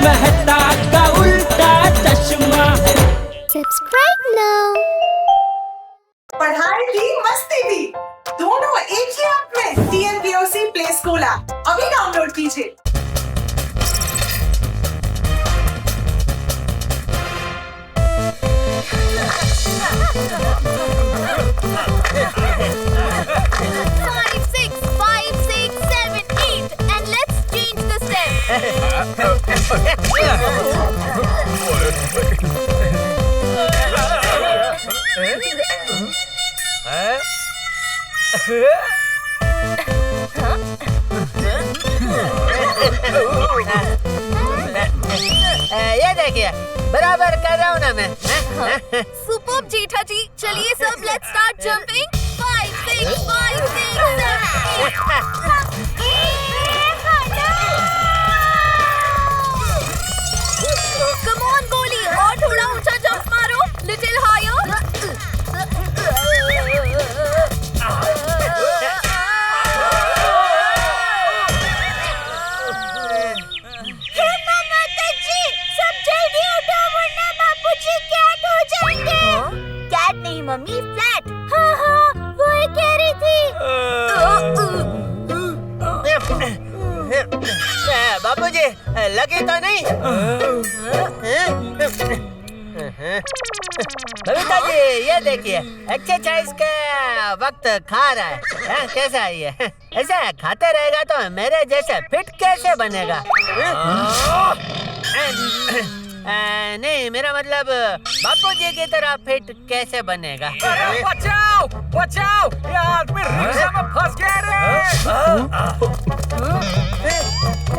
मेहता का उल्टा चश्मा। Subscribe now. पढ़ाई भी मस्ती भी दोनों एक ही ऐप में। TNPOC प्ले स्कूल ऐप अभी डाउनलोड कीजिए। ये देखिए बराबर कर रहा हूँ ना मैं। सुपर्ब जेठा जी, चलिए सब let's start jumping. 5 6 5 6 7 come on गोली, और थोड़ा ऊंचा जंप मारो, लिटिल हायर। कैट नहीं मम्मी, फ्लैट। हाँ हाँ, वो ही कह रही थी। बाबूजी लगी तो नहीं? बबीता जी ये देखिए एक्सरसाइज के वक्त खा रहा है। कैसा है ये? ऐसा खाते रहेगा तो मेरे जैसे फिट कैसे बनेगा? नहीं मेरा मतलब बापूजी की तरह फिट कैसे बनेगा? अरे बचाओ बचाओ, ये आदमी रिक्शा में फंस गया रे।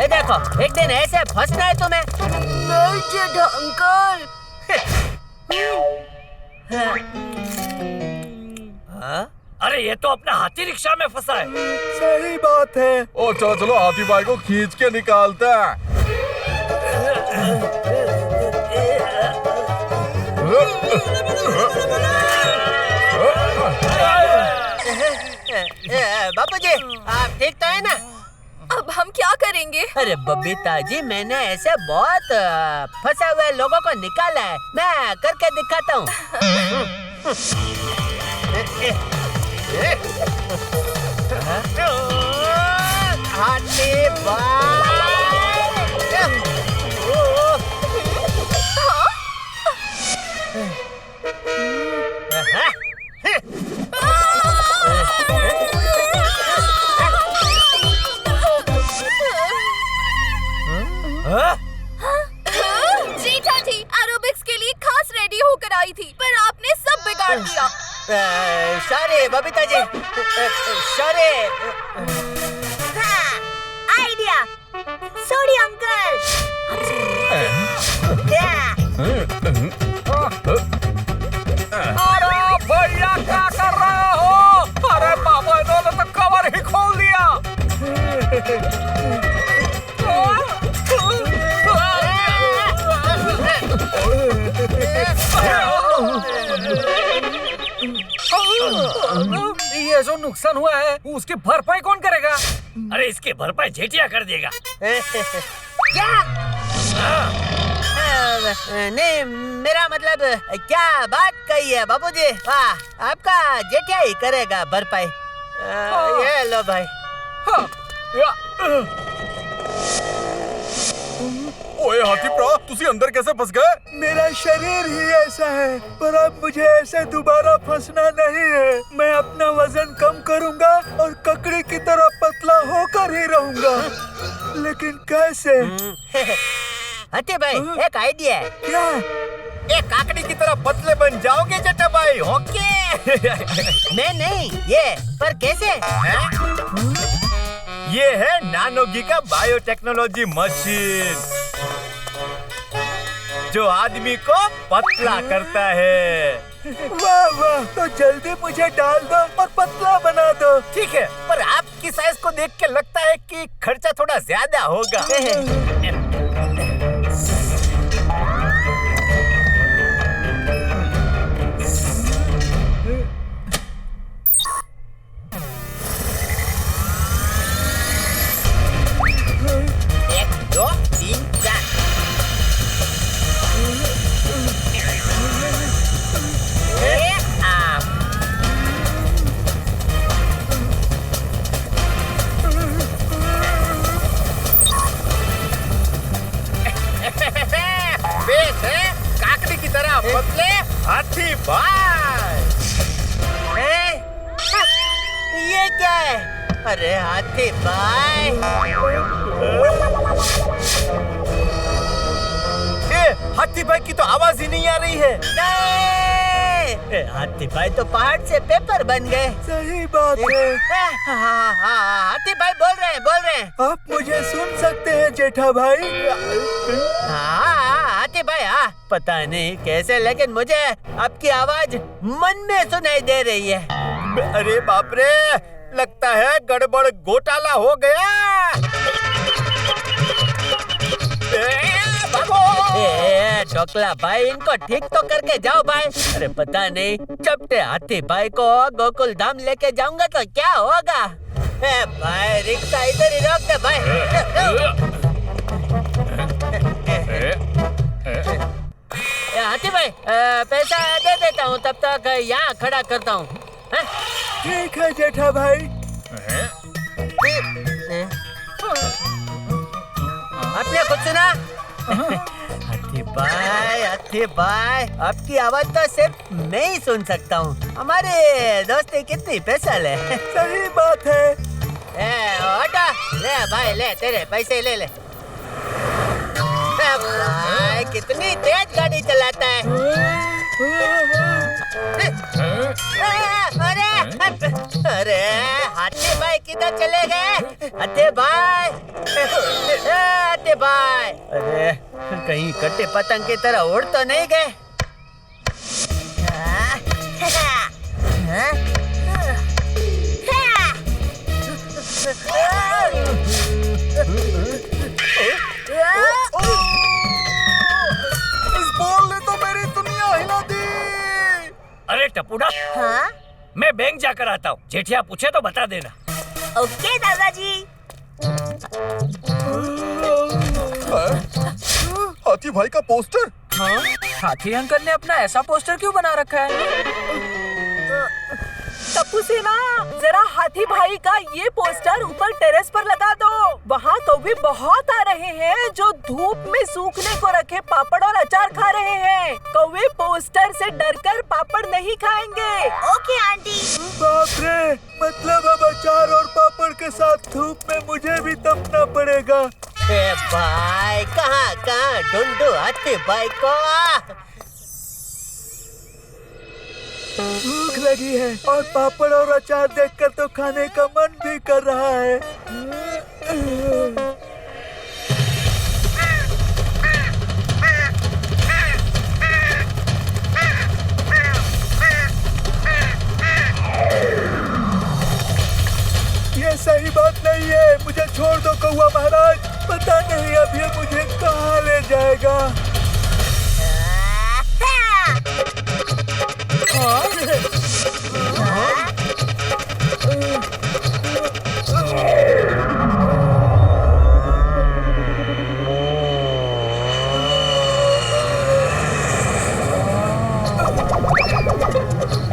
ये देखो एक दिन ऐसे फंसना है तुम्हें। नहीं जेठा अंकल। अरे ये तो अपना हाथी रिक्शा में फंसा है। सही बात है। ओ चलो चलो हाथी भाई को खींच के निकालते हैं। बापूजी आप ठीक तो है ना? अब हम क्या करेंगे? अरे बबीता जी मैंने ऐसे बहुत फंसे हुए लोगों को निकाला है, मैं करके दिखाता हूँ। हाथी भाई जेठा जी एरोबिक्स के लिए खास रेडी होकर आई थी, पर आपने सब बिगाड़ दिया। Sorry Babita ji, sorry. Idea, sorry uncle. अरे भैया क्या कर रहे हो? अरे बाबा इन्होंने तो कवर ही खोल दिया। ये जो नुकसान हुआ है उसकी भरपाई कौन करेगा? अरे इसकी भरपाई जेठिया कर देगा। क्या? नहीं मेरा मतलब क्या बात कही है बाबूजी? वाह आपका जेठिया ही करेगा भरपाई। ये लो भाई। ओए हाथी प्रा, तुसी अंदर कैसे फंस गए? मेरा शरीर ही ऐसा है, पर अब मुझे ऐसे दोबारा फंसना नहीं है। मैं अपना वजन कम करूंगा और ककड़ी की तरह पतला होकर ही रहूंगा। लेकिन कैसे? हाथी भाई एक आइडिया है। क्या? एक काकड़ी की तरह पतले बन जाओगे जट्टा भाई। ओके। मैं नहीं ये, पर कैसे? ये है नानोगी का बायोटेक्नोलॉजी मशीन जो आदमी को पतला करता है। वाह वाह, तो जल्दी मुझे डाल दो और पतला बना दो। ठीक है, पर आपकी साइज को देख के लगता है कि खर्चा थोड़ा ज्यादा होगा। हाथी भाई। ये क्या है? अरे हाथी भाई, हाथी भाई की तो आवाज ही नहीं आ रही है। नहीं! हाथी भाई तो पहाड़ से पेपर बन गए। सही बात है। हाँ, हाथी भाई बोल रहे हैं। आप मुझे सुन सकते हैं जेठा भाई? हाँ, हाथी भाई, हाँ। पता नहीं कैसे, लेकिन मुझे आपकी आवाज मन में सुनाई दे रही है। अरे बाप रे, लगता है गड़बड़ घोटाला हो गया। ढोकला भाई, इनको ठीक तो करके जाओ भाई। अरे पता नहीं, चपटे हाथी भाई को गोकुल धाम लेके जाऊंगा तो क्या होगा। भाई रिक्शा इधर ही रोक दे भाई। हाथी भाई, पैसा दे देता हूँ, तब तक यहाँ खड़ा करता हूँ। ठीक है जेठा भाई। आपने कुछ सुना? हाथी भाई, आपकी आवाज तो सिर्फ मैं ही सुन सकता हूँ। हमारे दोस्ती कितनी स्पेशल है। सही बात है। ऑटो ले भाई, ले तेरे पैसे ले ले। भाई कितनी तेज गाड़ी चलाता है। अरे हाथी भाई किधर चले गए? हाथी भाई, हाथी भाई, अरे कहीं कट्टे पतंग की तरह उड़ तो नहीं गए? इस बॉल ने तो मेरी दुनिया हिला दी। अरे टपूडा, हाँ? मैं बैंक जाकर आता हूँ। जेठिया पूछे तो बता देना। ओके दादाजी। हाथी भाई का पोस्टर। हाँ? हाथी अंकल ने अपना ऐसा पोस्टर क्यों बना रखा है? टप्पू सेना, जरा हाथी भाई का ये पोस्टर ऊपर टेरेस पर लगा दो। वहाँ कौवे बहुत आ रहे हैं जो धूप में सूखने को रखे पापड़ और अचार खा रहे हैं। कौवे पोस्टर से डरकर पापड़ नहीं खाएंगे। Okay aunty. बाप रे, मतलब अब अचार और पापड़ के साथ धूप में मुझे भी तपना पड़ेगा। भाई कहाँ ढूंढूं हाथी भाई को? भूख लगी है और पापड़ और अचार देखकर तो खाने का मन भी कर रहा है। ये सही बात नहीं है, मुझे छोड़ दो कौवा महाराज। पता नहीं अब ये मुझे कहाँ ले जाएगा।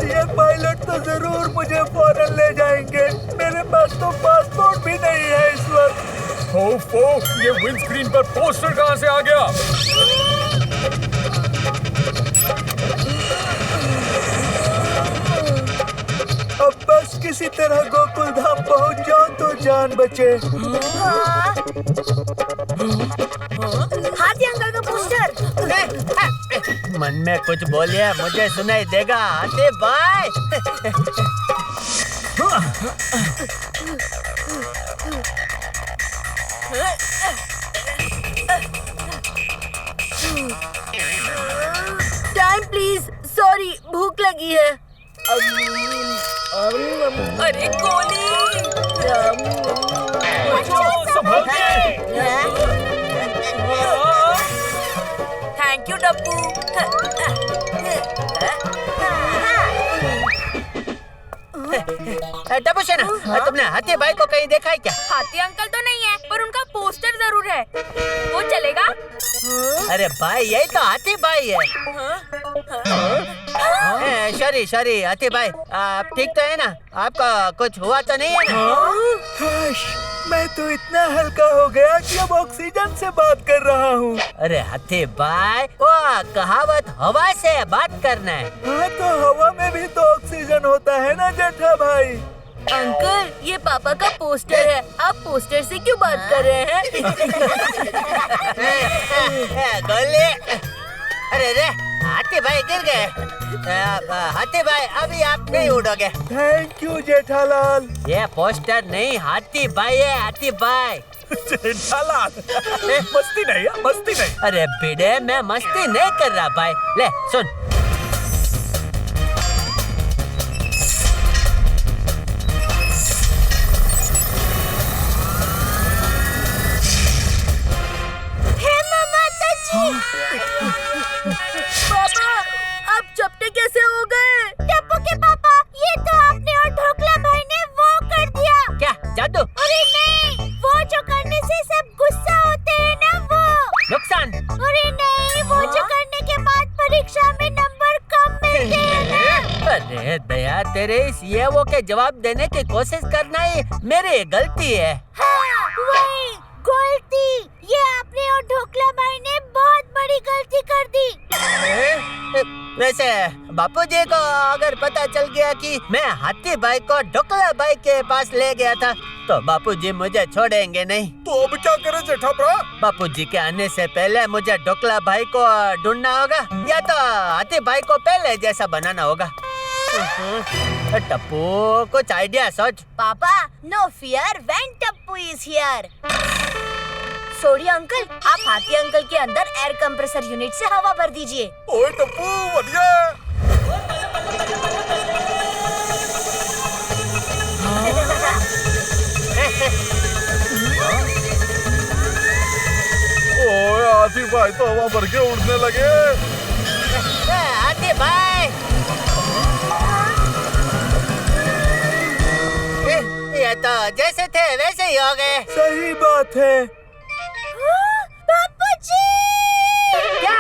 ये पायलट तो जरूर मुझे फौरन ले जाएंगे। मेरे पास तो पासपोर्ट भी नहीं है इस वक्त। ओफो, ये विंडस्क्रीन पर पोस्टर कहाँ से आ गया? अब बस किसी तरह गोकुल धाम पहुंच जाऊं तो जान बचे। हाथी अंकल का पोस्टर। मन में कुछ बोलिए, मुझे सुनाई देगा। हाथी भाई, टाइम प्लीज, सॉरी भूख लगी है। अरे गोली! Thank you Tappu. टप्पू सेना, तुमने हाथी भाई को कहीं देखा है क्या? हाथी अंकल तो नहीं है, पर उनका पोस्टर जरूर है। वो चलेगा? अरे भाई, यही तो हाथी भाई है। सॉरी हाथी भाई, आप ठीक तो है ना? आपका कुछ हुआ तो नहीं है ना? मैं तो इतना हल्का हो गया कि अब ऑक्सीजन से बात कर रहा हूँ। अरे हाथी भाई, वो कहावत हवा से बात करना है। हाँ तो हवा में भी तो ऑक्सीजन होता है ना जेठा भाई। अंकल, ये पापा का पोस्टर है। आप पोस्टर से क्यों बात कर रहे हैं? गोली, अरे रे हाथी भाई गिर गए। हाथी भाई अभी आप नहीं उड़ोगे। Thank you Jethalal. ये पोस्टर नहीं, हाथी भाई है, हाथी भाई। जेठालाल, मस्ती नहीं है, मस्ती नहीं। अरे बेटे, मैं मस्ती नहीं कर रहा भाई। ले सुन, पापा, आप चपटे कैसे हो गए? टप्पू के पापा, ये तो आपने और ढोकला भाई ने वो कर दिया। क्या जादू? अरे नहीं, वो जो करने से सब गुस्सा होते हैं ना, वो नुकसान? अरे नहीं, वो जो करने के बाद परीक्षा में नंबर कम मिलते हैं ना। अरे दया, तेरे इस ये वो के जवाब देने की कोशिश करना ही मेरी गलती है। हाँ, वही गलती। ये आपने और ढोकला भाई ने बहुत बड़ी गलती कर दी। वैसे बापूजी को अगर पता चल गया कि मैं हाथी भाई को ढोकला भाई के पास ले गया था, तो बापूजी मुझे छोड़ेंगे नहीं। तो अब क्या करे जेठा भ्रा? बापूजी के आने से पहले मुझे ढोकला भाई को ढूंढना होगा, या तो हाथी भाई को पहले जैसा बनाना होगा। टप्पू, कुछ आइडिया सोच। पापा, no fear when Tappu is here. Sorry uncle, आप हाथी अंकल के अंदर एयर कंप्रेसर यूनिट से हवा भर दीजिए। ओए टप्पू, बढ़िया। ओए हाथी भाई तो हवा भर के उड़ने लगे। हाथी भाई, ये तो जैसे थे वैसे ही हो गए। सही बात है। क्या?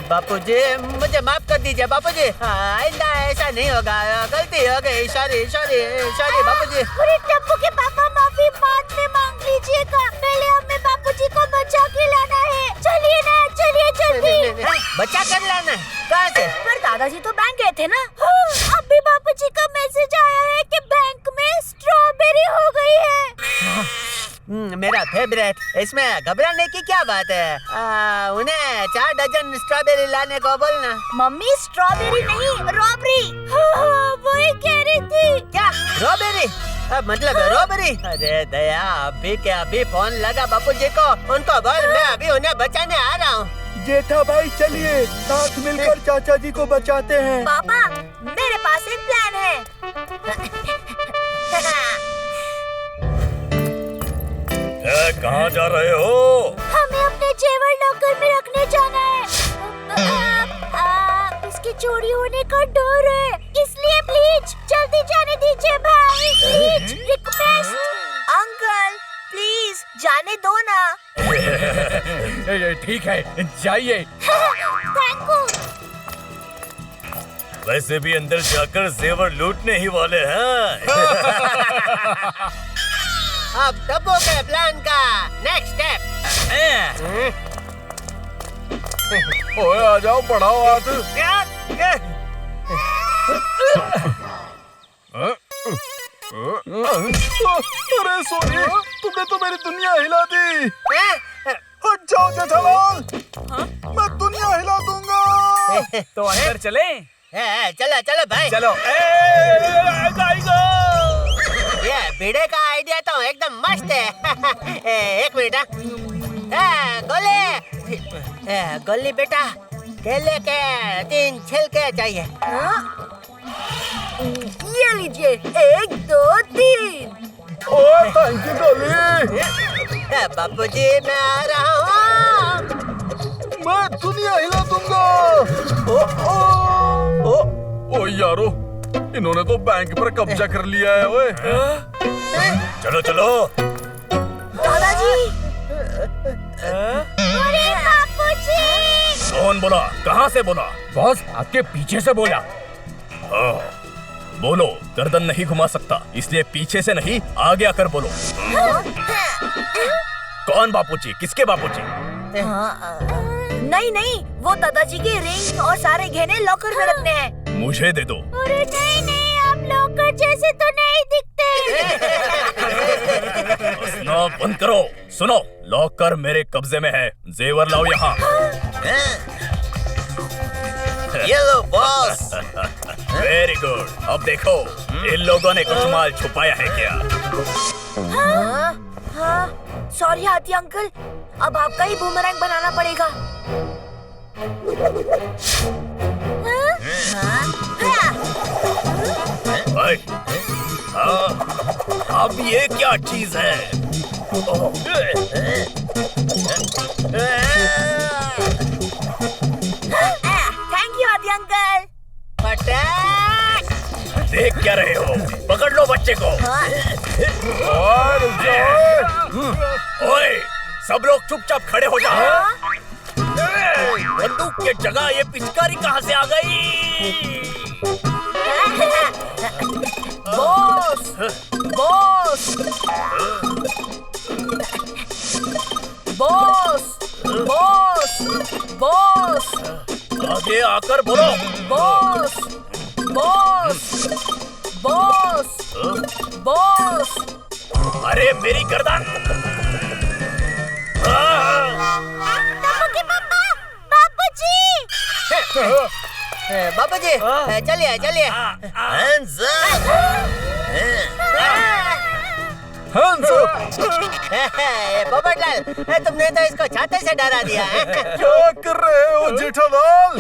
बापूजी, मुझे माफ कर दीजिए बापूजी। आइंदा ऐसा नहीं होगा, गलती हो गई। सॉरी सॉरी सॉरी बापूजी। अरे टप्पू के पापा, माफी बाद में मांग लीजिएगा, पहले हमें बापूजी को बचा के लाना है। चलिए ना, चलिए जल्दी। बचा कर लाना है? कहाँ से? पर दादाजी तो बैंक गए थे ना। अभी बापूजी का मैसेज आया है कि बैंक में स्ट्रॉबेरी हो गई है। मेरा फेवरेट। इसमें घबराने की क्या बात है? उन्हें 4 डजन स्ट्रॉबेरी लाने को बोलना। मम्मी, स्ट्रॉबेरी नहीं, रॉबरी। वही कह रही थी। क्या रॉबेरी? मतलब रॉबरी? अरे दया, अभी के अभी फोन लगा बापूजी को, उनको बोल मैं अभी उन्हें बचाने आ रहा हूँ। जेठा भाई चलिए साथ मिलकर चाचा जी को बचाते हैं। पापा, मेरे पास एक प्लान है। कहाँ जा रहे हो? हमें अपने जेवर लॉकर में रखने जाना है। इसके चोरी होने का डर है, इसलिए प्लीज जल्दी जाने दीजिए भाई। Please request. अंकल प्लीज जाने दो ना। ठीक है, जाइए। Thank you. वैसे भी अंदर जाकर जेवर लूटने ही वाले हैं। अब टप्पू के प्लान का नेक्स्ट स्टेप। ओए आ जाओ, बढ़ाओ हाथ। अरे सोनी, तुमने तो मेरी दुनिया हिला दी। हट जाओ जेठालाल, मैं दुनिया हिला दूंगा। तो अंदर चले? चलो चलो भाई, चलो। ये भिड़े का आइडिया तो एकदम मस्त है। एक मिनट। गोली बेटा, केले के 3 छिलके चाहिए। ये लीजिए, 1 2 3। ओए थैंक यू गोली। बापूजी मैं आ रहा हूँ। मैं दुनिया हिला दूंगा। ओ यारो, इन्होंने तो बैंक पर कब्जा कर लिया है। ओए चलो चलो। दादाजी। अरे बापूजी। कौन बोला? कहाँ से बोला? बॉस आपके पीछे से बोला। बोलो, गर्दन नहीं घुमा सकता, इसलिए पीछे से नहीं आगे आकर बोलो। कौन बापूजी? किसके बापूजी? नहीं नहीं, वो दादाजी के रिंग और सारे गहने लॉकर में रखने हैं। मुझे दे दो। अरे नहीं नहीं, आप लॉकर जैसे तो नहीं दिखते। हंसना बंद करो। सुनो, लॉकर मेरे कब्जे में है, जेवर लाओ यहाँ। ये लो बॉस। Very good. अब देखो इन लोगों ने कुछ माल छुपाया है क्या? हाँ, सॉरी हाथी अंकल, अब आपका ही बूमरैंग बनाना पड़ेगा। अब ये क्या चीज है? थैंक यू हाथी अंकल। देख क्या रहे हो? पकड़ लो बच्चे को। ओए, सब लोग चुपचाप खड़े हो जाओ। बंदूक के जगह ये पिचकारी कहाँ से आ गई? Boss, boss, boss, boss, boss, आगे आकर बोलो। Boss, boss, boss, boss. अरे मेरी गर्दन! बापूजी, चलिए चलिए। Hands up! Hands up! Popatlal, तुमने तो इसको छाते से डरा दिया है। क्या कर रहे हो जेठालाल?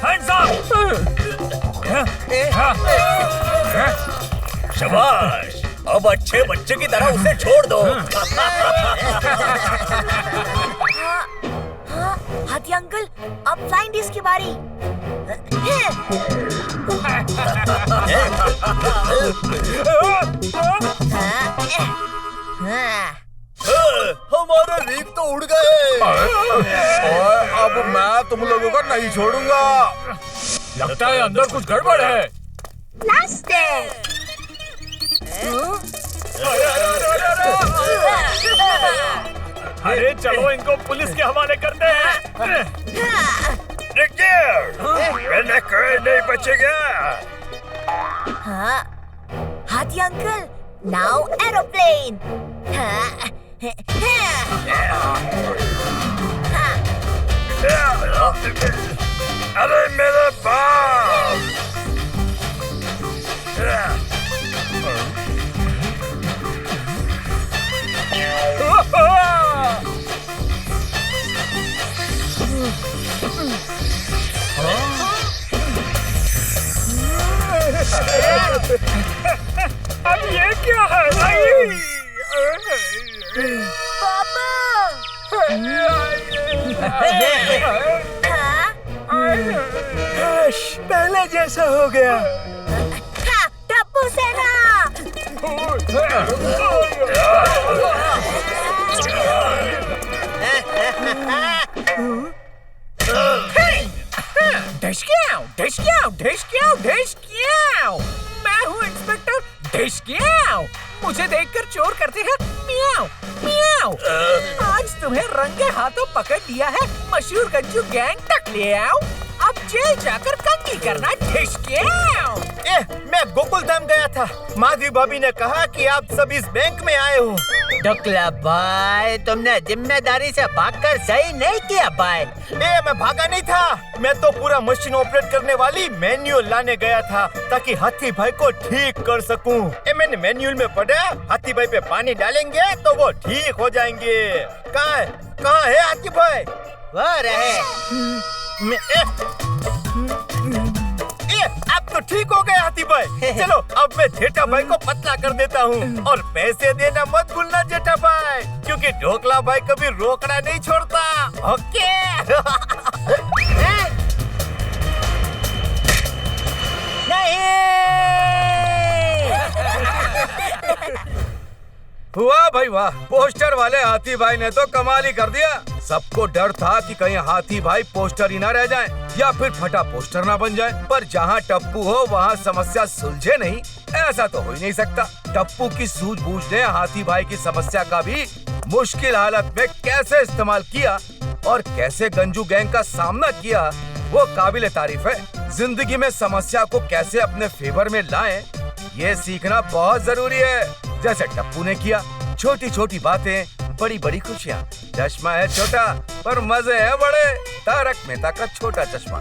Hands up! शाबाश! अब अच्छे बच्चे की तरह उसे छोड़ दो। हाथी अंकल, अब साइंटिस्ट की बारी। हमारे रीख तो उड़ गए। और अब मैं तुम लोगों को नहीं छोड़ूंगा। लगता है अंदर कुछ गड़बड़ है। अरे चलो इनको पुलिस के हवाले करते हैं। मैंने कोई नहीं बचेगा। हाँ, हाथी अंकल, नाउ एरोप्लेन। अरे मेरे बाप! अब ये क्या है? पहले जैसा हो गया। टप्पू सेना। मैं हूँ इंस्पेक्टर ढिशक्याओ। मुझे देखकर चोर करते हैं मियाओ मियाओ। आज तुम्हें रंगे हाथों पकड़ लिया है मशहूर गंजू गैंग तक ले आओ। अब जेल जाकर कंगी करना ढिशक्याओ। मैं गोकुल धाम गया था। माधवी भाभी ने कहा कि आप सब इस बैंक में आए हो। ढोकला भाई, तुमने जिम्मेदारी से भागकर सही नहीं किया भाई। मैं भागा नहीं था। मैं तो पूरा मशीन ऑपरेट करने वाली मैन्युअल लाने गया था ताकि हाथी भाई को ठीक कर सकूं। मैंने मैन्युअल में पढ़ा, हाथी भाई पे पानी डालेंगे तो वो ठीक हो जाएंगे। कहाँ है हाथी भाई? वो रहे। अब तो ठीक हो गए हाथी भाई। चलो अब मैं जेठा भाई को पतला कर देता हूँ। और पैसे देना मत भूलना जेठा भाई, क्योंकि ढोकला भाई कभी रोकड़ा नहीं छोड़ता। ओके? वाह भाई वाह, पोस्टर वाले हाथी भाई ने तो कमाल ही कर दिया। सबको डर था कि कहीं हाथी भाई पोस्टर ही ना रह जाएं या फिर फटा पोस्टर ना बन जाए, पर जहाँ टप्पू हो वहाँ समस्या सुलझे नहीं, ऐसा तो हो ही नहीं सकता। टप्पू की सूझबूझ ने हाथी भाई की समस्या का भी मुश्किल हालत में कैसे इस्तेमाल किया और कैसे गंजू गैंग का सामना किया, वो काबिले तारीफ है। जिंदगी में समस्या को कैसे अपने फेवर में लाएं, ये सीखना बहुत जरूरी है। जैसे टप्पू ने किया, छोटी छोटी बातें, बड़ी बड़ी खुशियाँ। चश्मा है छोटा पर मजे है बड़े, तारक मेहता का छोटा चश्मा।